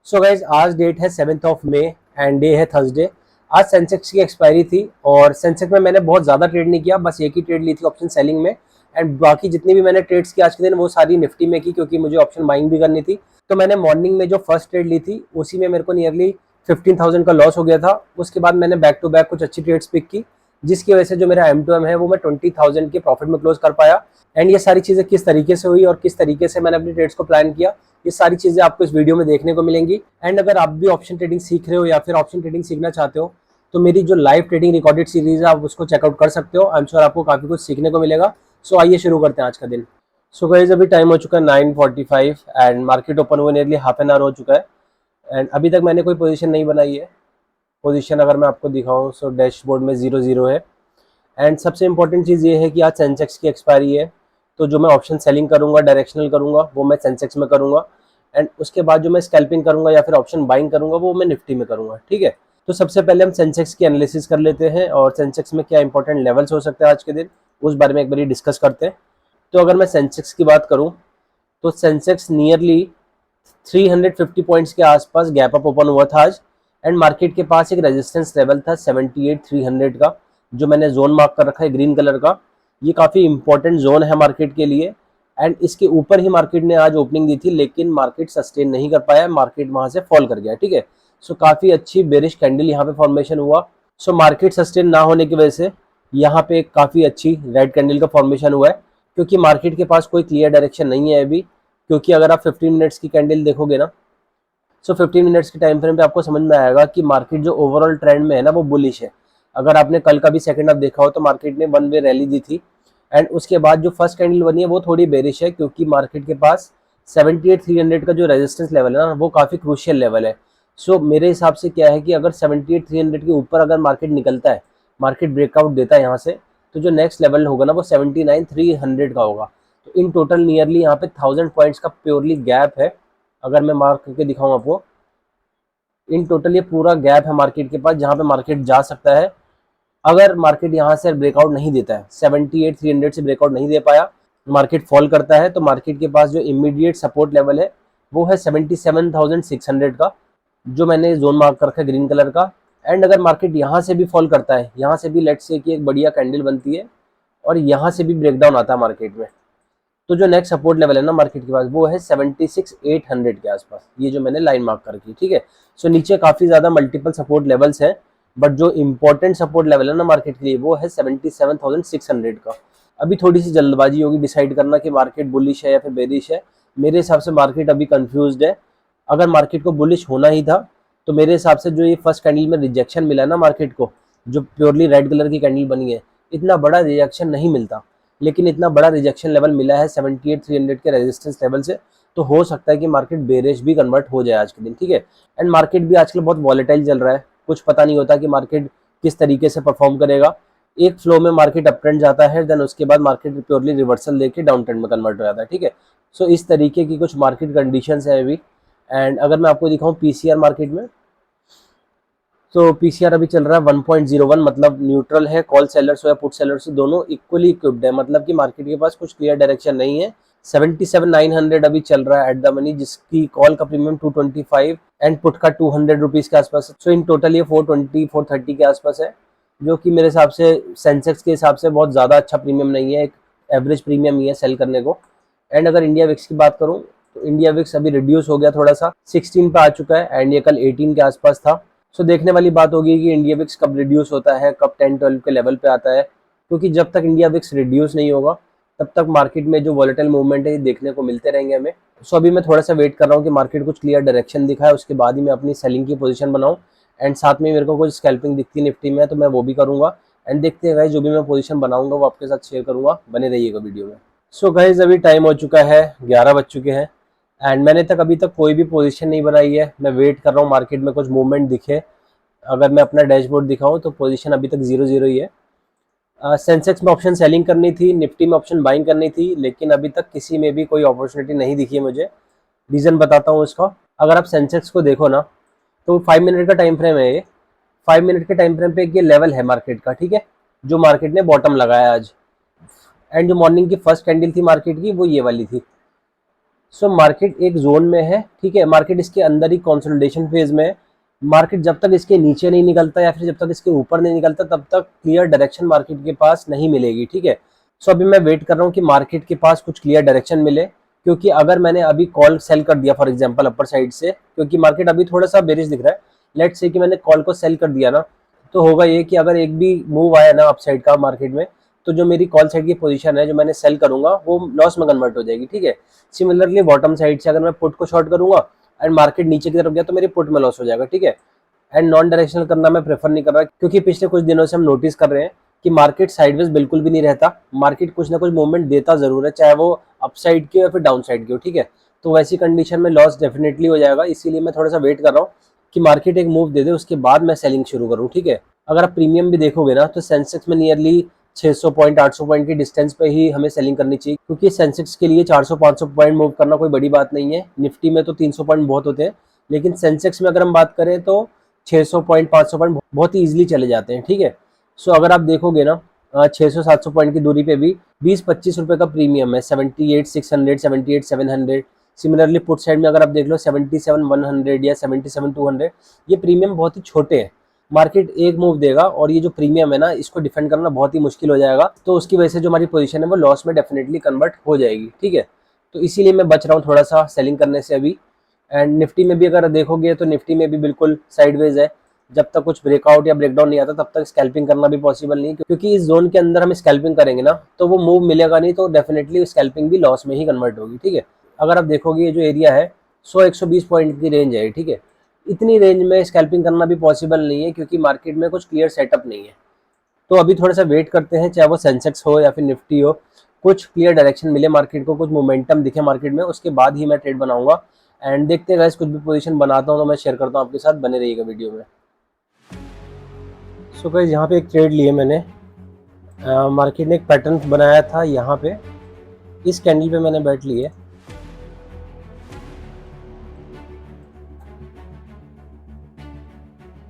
So guys आज date है 7 मई and day है थर्सडे। आज सेंसेक्स की एक्सपायरी थी और सेंसेक्स में मैंने बहुत ज़्यादा ट्रेड नहीं किया, बस एक ही ट्रेड ली थी ऑप्शन सेलिंग में। एंड बाकी जितनी भी मैंने ट्रेड्स की आज के दिन वो सारी निफ्टी में की, क्योंकि मुझे ऑप्शन बाइंग भी करनी थी। तो मैंने मॉर्निंग में जो फर्स्ट ट्रेड ली थी उसी में मेरे को नियरली 15,000 का लॉस हो गया था। उसके बाद मैंने बैक टू बैक कुछ अच्छी ट्रेड्स पिक की, जिसकी वजह से जो मेरा M2M है वो मैं 20,000 के प्रॉफिट में क्लोज कर पाया। एंड ये सारी चीज़ें किस तरीके से हुई और किस तरीके से मैंने अपनी ट्रेड्स को प्लान किया, ये सारी चीज़ें आपको इस वीडियो में देखने को मिलेंगी। एंड अगर आप भी ऑप्शन ट्रेडिंग सीख रहे हो या फिर ऑप्शन ट्रेडिंग सीखना चाहते हो तो मेरी जो लाइव ट्रेडिंग रिकॉर्डेड सीरीज है आप उसको चेकआउट कर सकते हो। आई एम श्योर आपको काफ़ी कुछ सीखने को मिलेगा। सो आइए शुरू करते हैं आज का दिन। सो गाइस अभी टाइम हो चुका है 9:45 एंड मार्केट ओपन हुए नियरली हाफ एन आवर हो चुका है। एंड अभी तक मैंने कोई पोजीशन नहीं बनाई है। पोजीशन अगर मैं आपको दिखाऊं सो डैशबोर्ड में 0-0 है। एंड सबसे इंपॉर्टेंट चीज़ ये है कि आज सेंसेक्स की एक्सपायरी है, तो जो मैं ऑप्शन सेलिंग करूंगा डायरेक्शनल करूंगा वो मैं सेंसेक्स में करूंगा। एंड उसके बाद जो मैं स्कैल्पिंग करूंगा या फिर ऑप्शन बाइंग करूंगा वो मैं निफ्टी में करूंगा, ठीक है। तो सबसे पहले हम सेंसेक्स की एनालिसिस कर लेते हैं और सेंसेक्स में क्या इंपॉर्टेंट लेवल्स हो सकते हैं आज के दिन, उस बारे में एक बार डिस्कस करते हैं। तो अगर मैं सेंसेक्स की बात करूं तो सेंसेक्स नियरली 350 पॉइंट्स के आसपास गैप अप ओपन हुआ था आज। एंड मार्केट के पास एक रेजिस्टेंस लेवल था 78,300 का, जो मैंने जोन मार्क कर रखा है ग्रीन कलर का। ये काफ़ी इंपॉर्टेंट जोन है मार्केट के लिए। एंड इसके ऊपर ही मार्केट ने आज ओपनिंग दी थी, लेकिन मार्केट सस्टेन नहीं कर पाया, मार्केट वहां से फॉल कर गया, ठीक है। सो काफ़ी अच्छी बेरिश कैंडल यहाँ पे फॉर्मेशन हुआ। सो मार्केट सस्टेन ना होने की वजह से यहाँ पे काफ़ी अच्छी रेड कैंडल का फॉर्मेशन हुआ है, क्योंकि मार्केट के पास कोई क्लियर डायरेक्शन नहीं है अभी। क्योंकि अगर आप 15 मिनट्स की कैंडल देखोगे ना, सो 15 मिनट्स के टाइम फ्रेम पे आपको समझ में आएगा कि मार्केट जो ओवरऑल ट्रेंड में है ना वो बुलिश है। अगर आपने कल का भी सेकंड हाफ देखा हो तो मार्केट ने वन वे रैली दी थी। एंड उसके बाद जो फर्स्ट कैंडल बनी है वो थोड़ी बेरिश है, क्योंकि मार्केट के पास 78,300 का जो रेजिस्टेंस लेवल है ना वो काफ़ी क्रूशियल लेवल है। सो मेरे हिसाब से क्या है कि अगर 78,300 के ऊपर अगर मार्केट निकलता है, मार्केट ब्रेकआउट देता है यहाँ से, तो जो नेक्स्ट लेवल होगा ना वो 79,300 का होगा। तो इन टोटल नियरली यहाँ पे 1000 पॉइंट्स का प्योरली गैप है। अगर मैं मार्क करके दिखाऊं आपको, इन टोटल ये पूरा गैप है मार्केट के पास, जहाँ पे मार्केट जा सकता है। अगर मार्केट यहाँ से ब्रेकआउट नहीं देता है, 78,300 से ब्रेकआउट नहीं दे पाया, मार्केट फॉल करता है, तो मार्केट के पास जो इमीडिएट सपोर्ट लेवल है वो है 77,600 का, जो मैंने जोन मार्क कर रखा है ग्रीन कलर का। एंड अगर मार्केट यहाँ से भी फॉल करता है, यहाँ से भी लेट्स से कि एक बढ़िया कैंडल बनती है और यहाँ से भी ब्रेकडाउन आता है मार्केट में, तो जो नेक्स्ट सपोर्ट लेवल है ना मार्केट के पास वो है 76,800 के आसपास, ये जो मैंने लाइन मार्क कर रखी, ठीक है। सो नीचे काफ़ी ज़्यादा मल्टीपल सपोर्ट लेवल्स हैं, बट जो इंपॉर्टेंट सपोर्ट लेवल है ना मार्केट के लिए वो है 77,600 का। अभी थोड़ी सी जल्दबाजी होगी डिसाइड करना कि मार्केट बुलिश है या फिर बेरिश है। मेरे हिसाब से मार्केट अभी कंफ्यूज्ड है। अगर मार्केट को बुलिश होना ही था तो मेरे हिसाब से जो ये फर्स्ट कैंडल में रिजेक्शन मिला ना मार्केट को, जो प्योरली रेड कलर की कैंडल बनी है, इतना बड़ा रिजेक्शन नहीं मिलता, लेकिन इतना बड़ा रिजेक्शन लेवल मिला है 78,300 के रेजिस्टेंस लेवल से। तो हो सकता है कि मार्केट बेरिश भी कन्वर्ट हो जाए आज के दिन, ठीक है। एंड मार्केट भी आजकल बहुत वॉलेटाइल चल रहा है, कुछ पता नहीं होता कि मार्केट किस तरीके से परफॉर्म करेगा। एक फ्लो में मार्केट अप ट्रेंड जाता है, देन उसके बाद मार्केट प्योरली रिवर्सल लेके डाउन ट्रेंड में कन्वर्ट हो जाता है, ठीक है। सो इस तरीके की कुछ मार्केट कंडीशंस है अभी। एंड अगर मैं आपको दिखाऊं पीसीआर मार्केट में, तो पीसीआर अभी चल रहा है 1.01, मतलब न्यूट्रल है। कॉल सेलर्स हो या पुट सेलर्स दोनों इक्वली इक्विप्ड है, मतलब कि मार्केट के पास कुछ क्लियर डायरेक्शन नहीं है। 77,900 अभी चल रहा है एट द मनी, जिसकी कॉल का प्रीमियम 225 एंड पुट का 200 रुपीज़ के आसपास है। सो इन टोटल ये 420-430 के आसपास है, जो कि मेरे हिसाब से सेंसेक्स के हिसाब से बहुत ज़्यादा अच्छा प्रीमियम नहीं है, एक एवरेज प्रीमियम ही है सेल करने को। एंड अगर इंडिया विक्स की बात करूँ तो इंडिया विक्स अभी रिड्यूस हो गया, थोड़ा सा 16 पे आ चुका है एंड ये कल 18 के आसपास था। सो देखने वाली बात होगी कि इंडिया विक्स कब रिड्यूस होता है, कब 10-12 के लेवल पे आता है, क्योंकि जब तक इंडिया विक्स रिड्यूस नहीं होगा तब तक मार्केट में जो वॉलेटाइल मूवमेंट है ये देखने को मिलते रहेंगे हमें। सो अभी मैं थोड़ा सा वेट कर रहा हूँ कि मार्केट कुछ क्लियर डायरेक्शन दिखाए, उसके बाद ही मैं अपनी सेलिंग की पोजीशन बनाऊँ। एंड साथ में मेरे को कुछ स्कैल्पिंग दिखती है निफ्टी में तो मैं वो भी करूँगा। एंड देखते हैं गाइस, जो भी मैं पोजीशन बनाऊंगा वो आपके साथ शेयर करूँगा, बने रहिएगा वीडियो में। सो गाइस अभी टाइम हो चुका है 11 बज चुके हैं एंड मैंने अभी तक कोई भी पोजीशन नहीं बनाई है। मैं वेट कर रहा हूँ मार्केट में कुछ मूवमेंट दिखे। अगर मैं अपना डैशबोर्ड दिखाऊं तो पोजीशन अभी तक 0-0 ही है। सेंसेक्स में ऑप्शन सेलिंग करनी थी, निफ्टी में ऑप्शन बाइंग करनी थी, लेकिन अभी तक किसी में भी कोई अपॉर्चुनिटी नहीं दिखी है मुझे। रीज़न बताता हूँ इसका। अगर आप सेंसेक्स को देखो ना तो 5 मिनट का टाइम फ्रेम है ये। 5 मिनट के टाइम फ्रेम पे ये लेवल है मार्केट का, ठीक है, जो मार्केट ने बॉटम लगाया आज। एंड जो मॉर्निंग की फर्स्ट कैंडल थी मार्केट की वो ये वाली थी। सो मार्केट एक जोन में है, ठीक है, मार्केट इसके अंदर ही कंसोलिडेशन फेज में है। मार्केट जब तक इसके नीचे नहीं निकलता या फिर जब तक इसके ऊपर नहीं निकलता तब तक क्लियर डायरेक्शन मार्केट के पास नहीं मिलेगी, ठीक है। सो अभी मैं वेट कर रहा हूँ कि मार्केट के पास कुछ क्लियर डायरेक्शन मिले, क्योंकि अगर मैंने अभी कॉल सेल कर दिया फॉर एग्जांपल अपर साइड से, क्योंकि मार्केट अभी थोड़ा सा बेरिश दिख रहा है, लेट्स से कि मैंने कॉल को सेल कर दिया ना, तो होगा ये कि अगर एक भी मूव आया ना अप साइड का मार्केट में, तो जो मेरी कॉल साइड की पोजीशन है जो मैंने सेल करूंगा वो लॉस में कन्वर्ट हो जाएगी, ठीक है। सिमिलरली बॉटम साइड से अगर मैं पुट को शॉर्ट करूंगा एंड मार्केट नीचे की तरफ गया तो मेरी पुट में लॉस हो जाएगा, ठीक है। एंड नॉन डायरेक्शनल करना मैं प्रेफर नहीं कर रहा, क्योंकि पिछले कुछ दिनों से हम नोटिस कर रहे हैं कि मार्केट साइडवेज बिल्कुल भी नहीं रहता, मार्केट कुछ ना कुछ मूवमेंट देता जरूर है, चाहे वो अप साइड की हो या फिर डाउन साइड की हो, ठीक है। तो वैसी कंडीशन में लॉस डेफिनेटली हो जाएगा, इसीलिए मैं थोड़ा सा वेट कर रहा हूँ कि मार्केट एक मूव दे दे, उसके बाद मैं सेलिंग शुरू करूँ, ठीक है। अगर आप प्रीमियम भी देखोगे ना तो सेंसेक्स में नियरली 600 पॉइंट 800 पॉइंट की डिस्टेंस पे ही हमें सेलिंग करनी चाहिए, क्योंकि सेंसेक्स के लिए 400-500 पॉइंट मूव करना कोई बड़ी बात नहीं है। निफ्टी में तो 300 पॉइंट बहुत होते हैं, लेकिन सेंसेक्स में अगर हम बात करें तो 600 पॉइंट 500 पॉइंट बहुत ही ईजिली चले जाते हैं, ठीक है। सो अगर आप देखोगे ना 600-700 पॉइंट की दूरी पे भी 20-25 रुपए का प्रीमियम है, 78,600 78,700। सिमिलरली पुट साइड में अगर आप देख लो 77,100 या 77,200, ये प्रीमियम बहुत ही छोटे हैं। मार्केट एक मूव देगा और ये जो प्रीमियम है ना इसको डिफेंड करना बहुत ही मुश्किल हो जाएगा, तो उसकी वजह से जो हमारी पोजीशन है वो लॉस में डेफिनेटली कन्वर्ट हो जाएगी, ठीक है। तो इसीलिए मैं बच रहा हूँ थोड़ा सा सेलिंग करने से अभी। एंड निफ्टी में भी अगर देखोगे तो निफ्टी में भी बिल्कुल साइडवेज है, जब तक कुछ ब्रेकआउट या ब्रेकडाउन नहीं आता तब तक स्कैल्पिंग करना भी पॉसिबल नहीं है, क्योंकि इस जोन के अंदर हम स्कैल्पिंग करेंगे ना तो वो मूव मिलेगा नहीं, तो डेफिनेटली स्कैल्पिंग भी लॉस में ही कन्वर्ट होगी, ठीक है। अगर आप देखोगे ये जो एरिया है 100-120 पॉइंट की रेंज है, ठीक है। इतनी रेंज में स्कैल्पिंग करना भी पॉसिबल नहीं है, क्योंकि मार्केट में कुछ क्लियर सेटअप नहीं है। तो अभी थोड़ा सा वेट करते हैं, चाहे वो सेंसेक्स हो या फिर निफ्टी हो, कुछ क्लियर डायरेक्शन मिले मार्केट को, कुछ मोमेंटम दिखे मार्केट में, उसके बाद ही मैं ट्रेड बनाऊंगा। एंड देखते हैं गाइस, कुछ भी पोजीशन बनाता हूँ तो मैं शेयर करता हूँ आपके साथ, बने रहिएगा वीडियो में। सो गाइस यहाँ पे एक ट्रेड लिए मैंने, मार्केट ने एक पैटर्न बनाया था यहाँ पे, इस कैंडल पे मैंने बैठ लिए।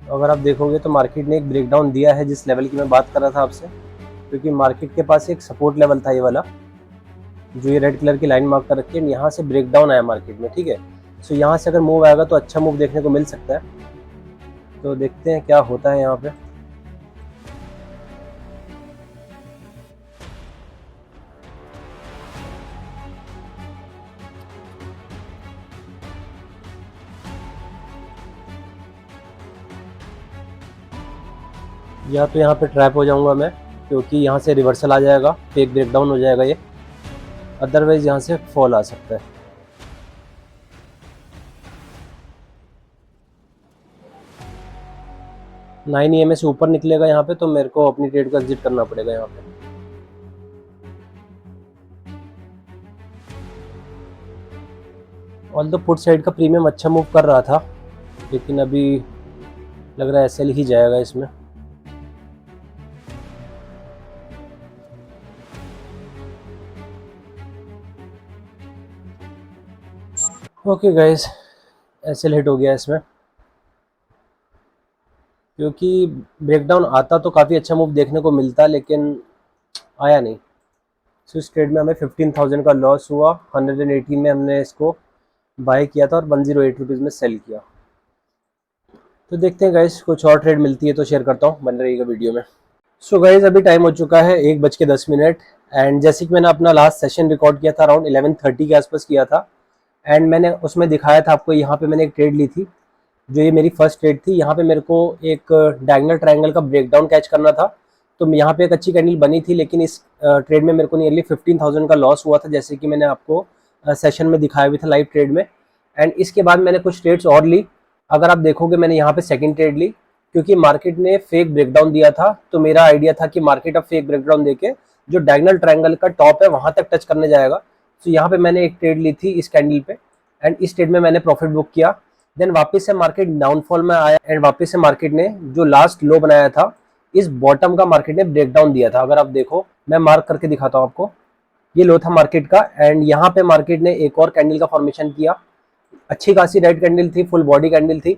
अगर आप देखोगे तो मार्केट ने एक ब्रेकडाउन दिया है जिस लेवल की मैं बात कर रहा था आपसे, क्योंकि मार्केट के पास एक सपोर्ट लेवल था ये वाला, जो ये रेड कलर की लाइन मार्क कर रखी है, यहाँ से ब्रेकडाउन आया मार्केट में, ठीक है। सो यहाँ से अगर मूव आएगा तो अच्छा मूव देखने को मिल सकता है, तो देखते हैं क्या होता है यहाँ पे। या तो यहाँ पे ट्रैप हो जाऊंगा मैं, क्योंकि यहाँ से रिवर्सल आ जाएगा, फेक ब्रेकडाउन हो जाएगा ये, अदरवाइज यहाँ से फॉल आ सकता है। 9 EMA से ऊपर निकलेगा यहाँ पे तो मेरे को अपनी ट्रेड को एग्जिट करना पड़ेगा यहाँ पे। ऑल्दो पुट साइड का प्रीमियम अच्छा मूव कर रहा था, लेकिन अभी लग रहा है एसएल ही जाएगा इसमें। ओके गाइस, एसएल हिट हो गया इसमें, क्योंकि ब्रेकडाउन आता तो काफ़ी अच्छा मूव देखने को मिलता, लेकिन आया नहीं। सो इस ट्रेड में हमें 15,000 का लॉस हुआ। 118 में हमने इसको बाय किया था और 108 रुपीज़ में सेल किया। तो देखते हैं गाइस, कुछ और ट्रेड मिलती है तो शेयर करता हूँ, बन रहेगा वीडियो में। सो गाइस अभी टाइम हो चुका है 1:10। एंड जैसे कि मैंने अपना लास्ट सेशन रिकॉर्ड किया था अराउंड 11:30 के आसपास किया था, एंड मैंने उसमें दिखाया था आपको, यहाँ पे मैंने एक ट्रेड ली थी, जो ये मेरी फर्स्ट ट्रेड थी। यहाँ पे मेरे को एक डायगोनल ट्रायंगल का ब्रेकडाउन कैच करना था, तो यहाँ पे एक अच्छी कैंडल बनी थी, लेकिन इस ट्रेड में मेरे को नियरली 15,000 का लॉस हुआ था, जैसे कि मैंने आपको सेशन में दिखाया भी था लाइव ट्रेड में। एंड इसके बाद मैंने कुछ ट्रेड्स और ली। अगर आप देखोगे मैंने यहाँ पे सेकंड ट्रेड ली, क्योंकि मार्केट ने फेक ब्रेकडाउन दिया था, तो मेरा आइडिया था कि मार्केट अब फेक ब्रेकडाउन देके जो डायगोनल ट्रायंगल का टॉप है वहां तक टच करने जाएगा। तो यहाँ पे मैंने एक ट्रेड ली थी इस कैंडल पे, एंड इस ट्रेड में मैंने प्रॉफिट बुक किया। देन वापस से मार्केट डाउनफॉल में आया, एंड वापस से मार्केट ने जो लास्ट लो बनाया था इस बॉटम का मार्केट ने ब्रेकडाउन दिया था। अगर आप देखो, मैं मार्क करके दिखाता हूँ आपको, ये लो था मार्केट का, एंड यहाँ पे मार्केट ने एक और कैंडल का फॉर्मेशन किया, अच्छी खासी रेड कैंडल थी, फुल बॉडी कैंडल थी।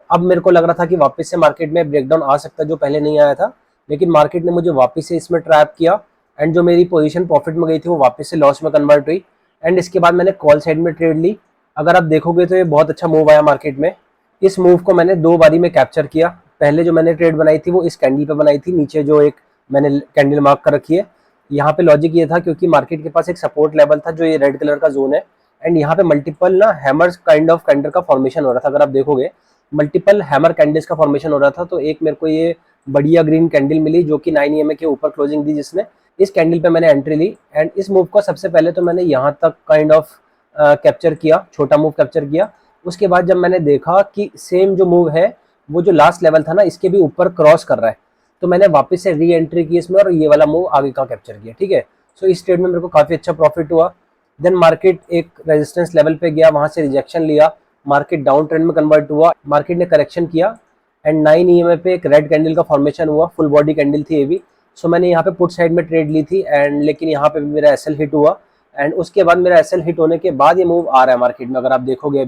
अब मेरे को लग रहा था कि वापस से मार्केट में ब्रेकडाउन आ सकता है जो पहले नहीं आया था, लेकिन मार्केट ने मुझे वापस से इसमें ट्रैप किया, एंड जो मेरी पोजीशन प्रॉफिट में गई थी वो वापस से लॉस में कन्वर्ट हुई। एंड इसके बाद मैंने कॉल साइड में ट्रेड ली। अगर आप देखोगे तो ये बहुत अच्छा मूव आया मार्केट में। इस मूव को मैंने 2 बारी में कैप्चर किया। पहले जो मैंने ट्रेड बनाई थी वो इस कैंडल पे बनाई थी, नीचे जो एक मैंने कैंडल मार्क कर रखी है। यहाँ पे लॉजिक ये था क्योंकि मार्केट के पास एक सपोर्ट लेवल था जो ये रेड कलर का जोन है, एंड यहाँ पे मल्टीपल ना हैमर्स काइंड ऑफ कैंडल का फॉर्मेशन हो रहा था। अगर आप देखोगे मल्टीपल हैमर कैंडल्स का फॉर्मेशन हो रहा था। तो एक मेरे को ये बढ़िया ग्रीन कैंडल मिली जो कि 9 EMA के ऊपर क्लोजिंग दी, जिसने इस कैंडल पे मैंने एंट्री ली। एंड इस मूव को सबसे पहले तो मैंने यहाँ तक काइंड ऑफ कैप्चर किया, छोटा मूव कैप्चर किया। उसके बाद जब मैंने देखा कि सेम जो मूव है वो जो लास्ट लेवल था ना इसके भी ऊपर क्रॉस कर रहा है, तो मैंने वापस से री एंट्री की इसमें और ये वाला मूव आगे का कैप्चर किया। ठीक है, सो इस ट्रेड में मेरे को काफ़ी अच्छा प्रॉफिट हुआ। देन मार्केट एक रेजिस्टेंस लेवल पे गया, वहां से रिजेक्शन लिया, मार्केट डाउन ट्रेंड में कन्वर्ट हुआ, मार्केट ने करेक्शन किया एंड 9 EMA पे एक रेड कैंडल का फॉर्मेशन हुआ, फुल बॉडी कैंडल थी ये भी। सो मैंने यहाँ पे पुट साइड में ट्रेड ली थी एंड लेकिन यहाँ पे भी मेरा एसएल हिट हुआ। एंड उसके बाद मेरा एसएल हिट होने के बाद ये मूव आ रहा है मार्केट में। अगर आप देखोगे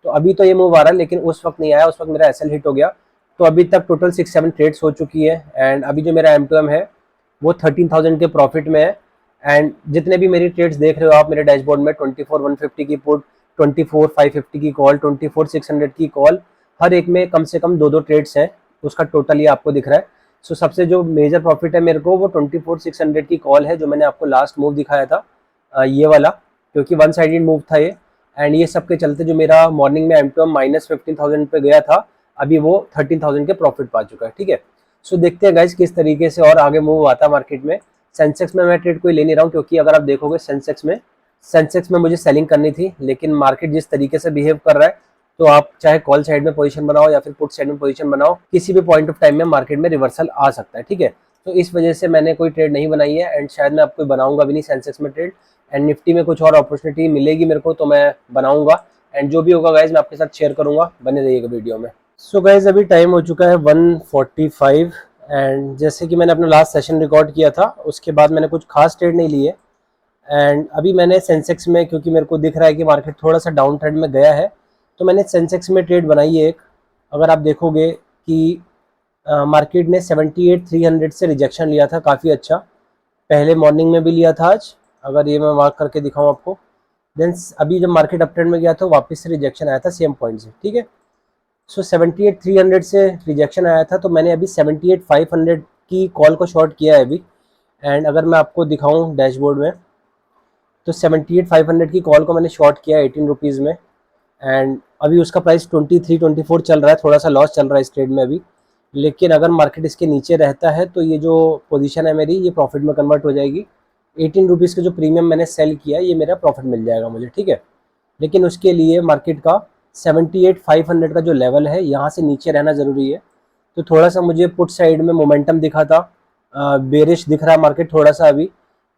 अभी तो ये मूव आ रहा है, लेकिन उस वक्त नहीं आया, उस वक्त मेरा एसएल हिट हो गया। तो अभी तक टोटल 6-7 ट्रेड्स हो चुकी है एंड अभी जो मेरा M2M है वो 13,000 के प्रॉफिट में है। एंड जितने भी मेरी ट्रेड्स देख रहे हो आप मेरे डैशबोर्ड में, 24,150 की पुट, 24,550 की कॉल, 24,600 की कॉल, हर एक में कम से कम 2-2 ट्रेड्स हैं, उसका टोटल ये आपको दिख रहा है। सो सबसे जो मेजर प्रॉफिट है मेरे को वो 24,600 की कॉल है जो मैंने आपको लास्ट मूव दिखाया था, ये वाला, क्योंकि वन साइडेड मूव था ये। एंड ये सब के चलते जो मेरा मॉर्निंग में M2M -15,000 पे गया था, अभी वो 13,000 के प्रॉफिट पा चुका है। ठीक है, सो देखते हैं गाइस किस तरीके से और आगे मूव आता है मार्केट में। सेंसेक्स में मैं ट्रेड कोई ले नहीं रहा हूँ क्योंकि अगर आप देखोगे सेंसेक्स में मुझे सेलिंग करनी थी, लेकिन मार्केट जिस तरीके से बिहेव कर रहा है तो आप चाहे कॉल साइड में पोजीशन बनाओ या फिर पुट साइड में पोजीशन बनाओ, किसी भी पॉइंट ऑफ टाइम में मार्केट में रिवर्सल आ सकता है। ठीक है, तो इस वजह से मैंने कोई ट्रेड नहीं बनाई है एंड शायद मैं आपको बनाऊंगा भी नहीं सेंसेक्स में ट्रेड। एंड निफ्टी में कुछ और अपॉर्चुनिटी मिलेगी मेरे को तो मैं बनाऊंगा एंड जो भी होगा गाइज मैं आपके साथ शेयर करूंगा, बने रहिएगा वीडियो में। सो गाइज अभी टाइम हो चुका है 1:45 एंड जैसे कि मैंने अपना लास्ट सेशन रिकॉर्ड किया था उसके बाद मैंने कुछ खास ट्रेड नहीं लिए। एंड अभी मैंने सेंसेक्स में, क्योंकि मेरे को दिख रहा है कि मार्केट थोड़ा सा डाउन ट्रेंड में गया है, तो मैंने सेंसेक्स में ट्रेड बनाई है एक। अगर आप देखोगे कि मार्केट ने 78,300 से रिजेक्शन लिया था, काफ़ी अच्छा, पहले मॉर्निंग में भी लिया था आज, अगर ये मैं मार्क करके दिखाऊँ आपको। देन अभी जब मार्केट अप ट्रेंड में गया तो वापस से रिजेक्शन आया था सेम पॉइंट से। ठीक है, सो 78,300 से रिजेक्शन आया था, तो मैंने अभी 78,500 की कॉल को शॉर्ट किया है अभी। एंड अगर मैं आपको दिखाऊं डैशबोर्ड में तो 78,500 की कॉल को मैंने शॉर्ट किया 18 रुपीज़ में एंड अभी उसका प्राइस 23-24 चल रहा है, थोड़ा सा लॉस चल रहा है इस ट्रेड में अभी। लेकिन अगर मार्केट इसके नीचे रहता है तो ये जो पोजीशन है मेरी ये प्रॉफिट में कन्वर्ट हो जाएगी। 18 रुपीज़ का जो प्रीमियम मैंने सेल किया ये मेरा प्रॉफिट मिल जाएगा मुझे। ठीक है, लेकिन उसके लिए मार्केट का 78,500 का जो लेवल है यहाँ से नीचे रहना ज़रूरी है। तो थोड़ा सा मुझे पुट साइड में मोमेंटम दिखा था, बेरिश दिख रहा है मार्केट थोड़ा सा अभी,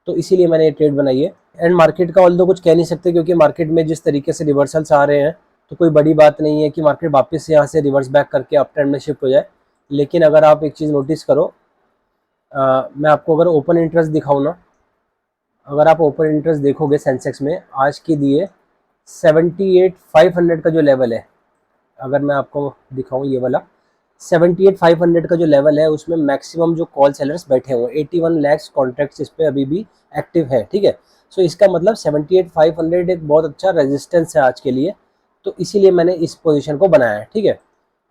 तो इसीलिए मैंने ये ट्रेड बनाई है। एंड मार्केट का ऑल्दो कुछ कह नहीं सकते क्योंकि मार्केट में जिस तरीके से रिवर्सल्स आ रहे हैं तो कोई बड़ी बात नहीं है कि मार्केट वापस से यहाँ से रिवर्स बैक करके अप ट्रेंड में शिफ्ट हो जाए। लेकिन अगर आप एक चीज़ नोटिस करो, मैं आपको अगर ओपन इंटरेस्ट दिखाऊँ ना, अगर आप ओपन इंटरेस्ट देखोगे सेंसेक्स में आज के दिए 78,500 का जो लेवल है, अगर मैं आपको दिखाऊं ये वाला 78,500 का जो लेवल है उसमें मैक्सिमम जो कॉल सेलर्स बैठे हुए 81 लाख कॉन्ट्रैक्ट्स इस पे अभी भी एक्टिव है। ठीक है, सो इसका मतलब 78,500 एक बहुत अच्छा रेजिस्टेंस है आज के लिए, तो इसीलिए मैंने इस पोजीशन को बनाया है। ठीक है,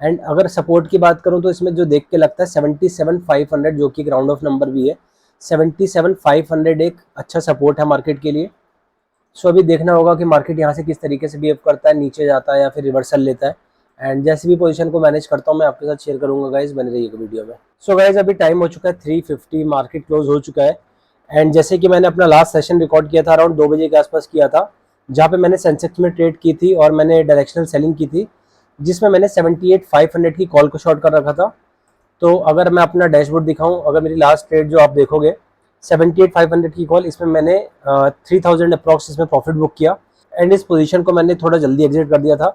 एंड अगर सपोर्ट की बात करूं तो इसमें जो देख के लगता है 77,500 जो कि एक राउंड ऑफ नंबर भी है, 77,500 एक अच्छा सपोर्ट है मार्केट के लिए। सो अभी देखना होगा कि मार्केट यहाँ से किस तरीके से बिहेव करता है, नीचे जाता है या फिर रिवर्सल लेता है। एंड जैसे भी पोजीशन को मैनेज करता हूँ मैं आपके साथ शेयर करूँगा गाइज, बने रहिएगा वीडियो में। सो गाइज अभी टाइम हो चुका है 3:50, मार्केट क्लोज हो चुका है। एंड जैसे कि मैंने अपना लास्ट सेशन रिकॉर्ड किया था अराउंड 2 बजे के आसपास किया था, जहाँ पे मैंने सेंसेक्स में ट्रेड की थी और मैंने डायरेक्शनल सेलिंग की थी जिसमें मैंने 78,500 की कॉल को शॉर्ट कर रखा था। तो अगर मैं अपना डैशबोर्ड दिखाऊं, अगर मेरी लास्ट ट्रेड जो आप देखोगे 78,500 की कॉल, इसमें मैंने 3,000 अप्रॉक्स इसमें प्रॉफिट बुक किया। एंड इस पोजीशन को मैंने थोड़ा जल्दी एग्जिट कर दिया था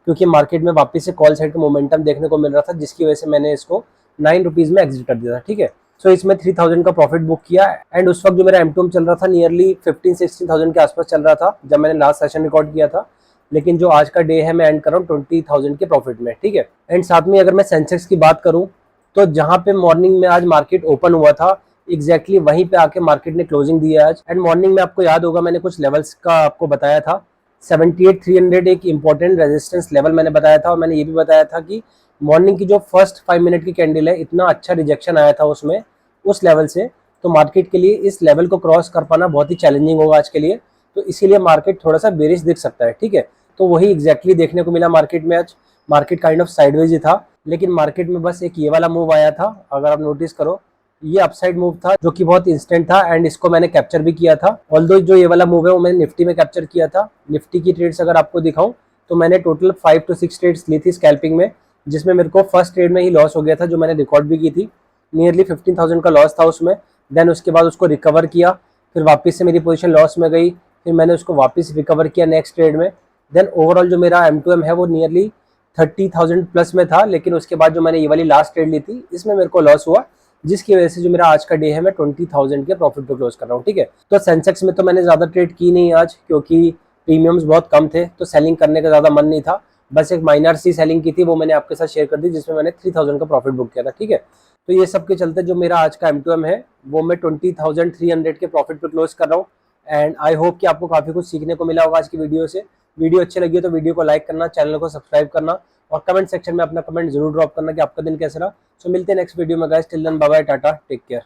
क्योंकि मार्केट में वापस से कॉल साइड का मोमेंटम देखने को मिल रहा था, जिसकी वजह से मैंने इसको 9 रुपीज़ में एग्जिट कर दिया था। ठीक है, सो इसमें 3,000 का प्रॉफिट बुक किया। एंड उस वक्त जो मेरा M2M चल रहा था नियरली 15-16,000 के आसपास चल रहा था जब मैंने लास्ट सेशन रिकॉर्ड किया था। लेकिन जो आज का डे है मैं एंड कर रहा हूँ 20,000 के प्रॉफिट में। ठीक है, एंड साथ में अगर मैं सेंसेक्स की बात करूँ तो जहाँ पे मॉर्निंग में आज मार्केट ओपन हुआ था एग्जैक्टली वहीं पे आके मार्केट ने क्लोजिंग दी है आज। एंड मॉर्निंग में आपको याद होगा मैंने कुछ लेवल्स का आपको बताया था, 78,300 एक इंपॉर्टेंट रेजिस्टेंस लेवल मैंने बताया था, और मैंने ये भी बताया था कि मॉर्निंग की जो फर्स्ट 5 मिनट की कैंडल है, इतना अच्छा रिजेक्शन आया था उसमें उस लेवल से, तो मार्केट के लिए इस लेवल को क्रॉस कर पाना बहुत ही चैलेंजिंग होगा आज के लिए, तो इसीलिए मार्केट थोड़ा सा बेरिश दिख सकता है, ठीक है। तो वही एग्जैक्टली देखने को मिला मार्केट में आज। मार्केट काइंड ऑफ साइडवेज ही था, लेकिन मार्केट में बस एक ये वाला मूव आया था, अगर आप नोटिस करो ये अपसाइड मूव था जो कि बहुत इंस्टेंट था, एंड इसको मैंने कैप्चर भी किया था। ऑल्दो जो ये वाला मूव है वो मैंने निफ्टी में कैप्चर किया था। निफ्टी की ट्रेड्स अगर आपको दिखाऊं तो मैंने टोटल 5 to 6 ट्रेड्स ली थी स्कैल्पिंग में, जिसमें मेरे को फर्स्ट ट्रेड में ही लॉस हो गया था, जो मैंने रिकॉर्ड भी की थी। नियरली 15,000 का लॉस था उसमें। देन उसके बाद उसको रिकवर किया, फिर वापस से मेरी पोजीशन लॉस में गई, फिर मैंने उसको वापस रिकवर किया नेक्स्ट ट्रेड में। देन ओवरऑल जो मेरा M2M है वो नियरली 30,000 प्लस में था, लेकिन उसके बाद जो मैंने ये वाली लास्ट ट्रेड ली थी इसमें मेरे को लॉस हुआ, जिसकी वजह से जो मेरा आज का डे है मैं 20,000 के प्रॉफिट पे क्लोज कर रहा हूँ, ठीक है। तो सेंसेक्स में तो मैंने ज़्यादा ट्रेड की नहीं आज, क्योंकि प्रीमियम्स बहुत कम थे, तो सेलिंग करने का ज़्यादा मन नहीं था। बस एक माइनर सी सेलिंग की थी, वो मैंने आपके साथ शेयर कर दी, जिसमें मैंने 3,000 का प्रॉफिट बुक किया था, ठीक है। तो ये सब के चलते जो मेरा आज का M2M है वो मैं 20,300 के प्रॉफिट पे क्लोज कर रहा हूँ। एंड आई होप कि आपको काफ़ी कुछ सीखने को मिला होगा आज की वीडियो से। वीडियो अच्छी लगी तो वीडियो को लाइक करना, चैनल को सब्सक्राइब करना, और कमेंट सेक्शन में अपना कमेंट जरूर ड्रॉप करना कि आपका दिन कैसा रहा। सो मिलते हैं नेक्स्ट वीडियो में guys, till then bye bye, tata, take care.